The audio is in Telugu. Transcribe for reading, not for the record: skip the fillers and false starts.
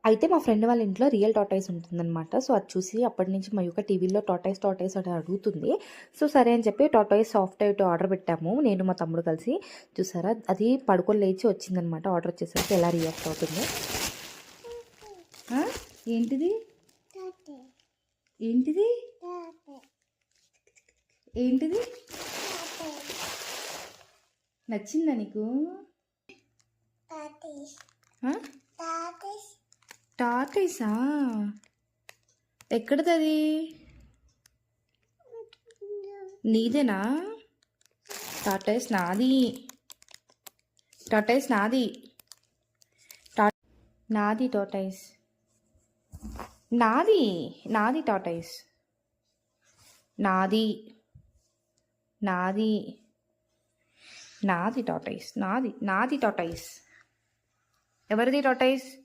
అయితే మా ఫ్రెండ్ వాళ్ళ ఇంట్లో రియల్ టార్టాయిస్ ఉంటుందన్నమాట. సో, అది చూసి అప్పటి నుంచి మయూక టీవీలో టార్టాయిస్ అని అడుగుతుంది. సో, సరే అని చెప్పి టార్టాయిస్ సాఫ్ట్ ఐట్ ఆర్డర్ పెట్టాము. నేను మా తమ్ముడు కలిసి. చూసారా అది పడుకొని లేచి వచ్చిందనమాట. ఆర్డర్ వచ్చేసరికి ఎలా రియాక్ట్ అవుతుందో. ఏంటిది ఏంటిది ఏంటిది నచ్చిందా నీకు? టార్టాయిసా? ఎక్కడది? నీదేనా? టార్టాయిస్ నాది. టార్టాయిస్ నాది. నాది టార్టాయిస్ నాది. నాది టార్టాయిస్ నాది. నాది నాది టార్టాయిస్ నాది. నాది టార్టాయిస్. ఎవరిది టార్టాయిస్?